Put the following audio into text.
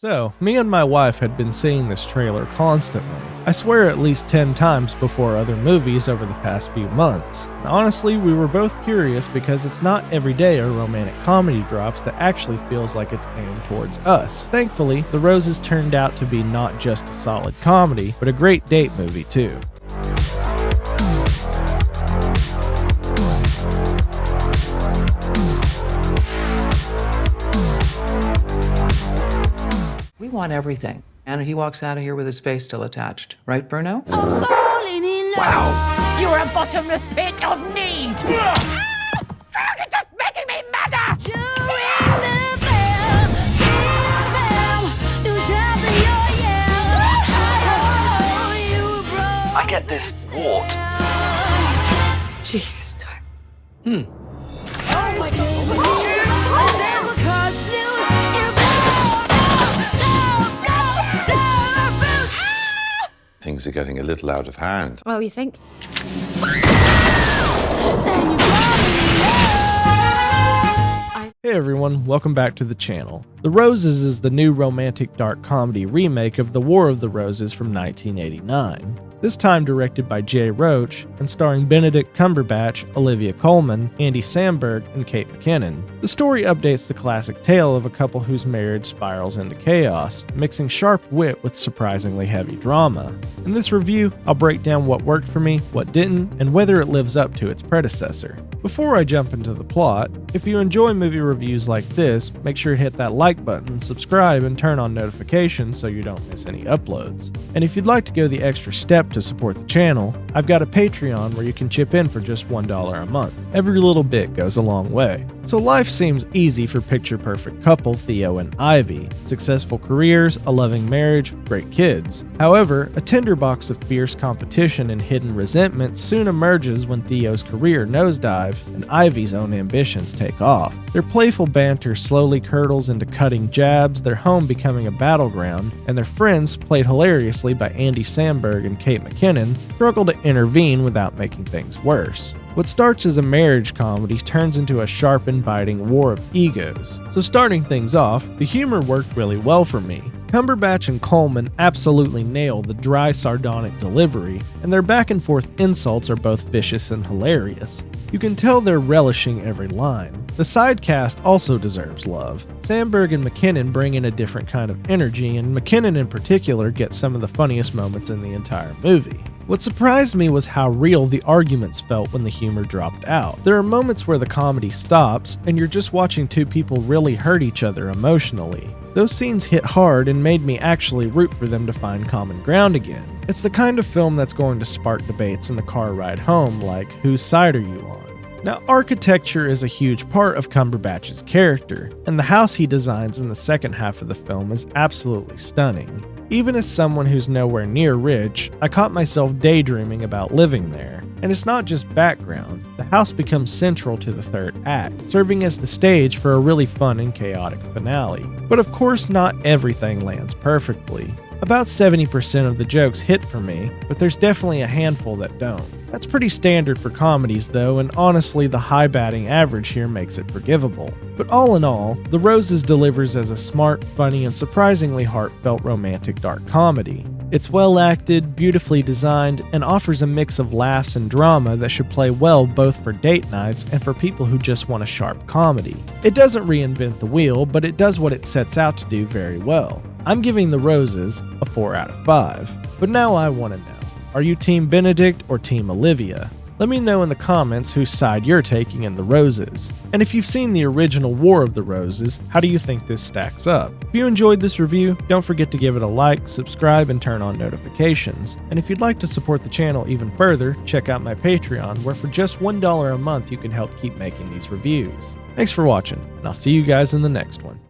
So, me and my wife had been seeing this trailer constantly. I swear at least 10 times before other movies over the past few months. And honestly, we were both curious because it's not every day a romantic comedy drops that actually feels like it's aimed towards us. Thankfully, The Roses turned out to be not just a solid comedy, but a great date movie too. We want everything. And he walks out of here with his face still attached. Right, Bruno? Wow. You're a bottomless pit of need. You're just making me madder. I get this wart. Jesus, no. Oh my God. Things are getting a little out of hand. Oh, you think? Hey everyone, welcome back to the channel. The Roses is the new romantic dark comedy remake of The War of the Roses from 1989. This time directed by Jay Roach and starring Benedict Cumberbatch, Olivia Colman, Andy Samberg, and Kate McKinnon. The story updates the classic tale of a couple whose marriage spirals into chaos, mixing sharp wit with surprisingly heavy drama. In this review, I'll break down what worked for me, what didn't, and whether it lives up to its predecessor. Before I jump into the plot, if you enjoy movie reviews like this, make sure to hit that like button, subscribe, and turn on notifications so you don't miss any uploads. And if you'd like to go the extra step to support the channel, I've got a Patreon where you can chip in for just $1 a month. Every little bit goes a long way. So life seems easy for picture-perfect couple Theo and Ivy. Successful careers, a loving marriage, great kids. However, a tinderbox of fierce competition and hidden resentment soon emerges when Theo's career nosedives and Ivy's own ambitions take off. Their playful banter slowly curdles into cutting jabs, their home becoming a battleground, and their friends, played hilariously by Andy Samberg and Kate McKinnon, struggle to intervene without making things worse. What starts as a marriage comedy turns into a sharp and biting war of egos. So starting things off, the humor worked really well for me. Cumberbatch and Colman absolutely nail the dry, sardonic delivery, and their back and forth insults are both vicious and hilarious. You can tell they're relishing every line. The side cast also deserves love. Samberg and McKinnon bring in a different kind of energy, and McKinnon in particular gets some of the funniest moments in the entire movie. What surprised me was how real the arguments felt when the humor dropped out. There are moments where the comedy stops, and you're just watching two people really hurt each other emotionally. Those scenes hit hard and made me actually root for them to find common ground again. It's the kind of film that's going to spark debates in the car ride home, like, whose side are you on? Now, architecture is a huge part of Cumberbatch's character, and the house he designs in the second half of the film is absolutely stunning. Even as someone who's nowhere near rich, I caught myself daydreaming about living there. And it's not just background, the house becomes central to the third act, serving as the stage for a really fun and chaotic finale. But of course, not everything lands perfectly. About 70% of the jokes hit for me, but there's definitely a handful that don't. That's pretty standard for comedies though, and honestly the high batting average here makes it forgivable. But all in all, The Roses delivers as a smart, funny, and surprisingly heartfelt romantic dark comedy. It's well acted, beautifully designed, and offers a mix of laughs and drama that should play well both for date nights and for people who just want a sharp comedy. It doesn't reinvent the wheel, but it does what it sets out to do very well. I'm giving The Roses a 4 out of 5. But now I want to know, are you Team Benedict or Team Olivia? Let me know in the comments whose side you're taking in The Roses. And if you've seen the original War of the Roses, how do you think this stacks up? If you enjoyed this review, don't forget to give it a like, subscribe, and turn on notifications. And if you'd like to support the channel even further, check out my Patreon, where for just $1 a month you can help keep making these reviews. Thanks for watching, and I'll see you guys in the next one.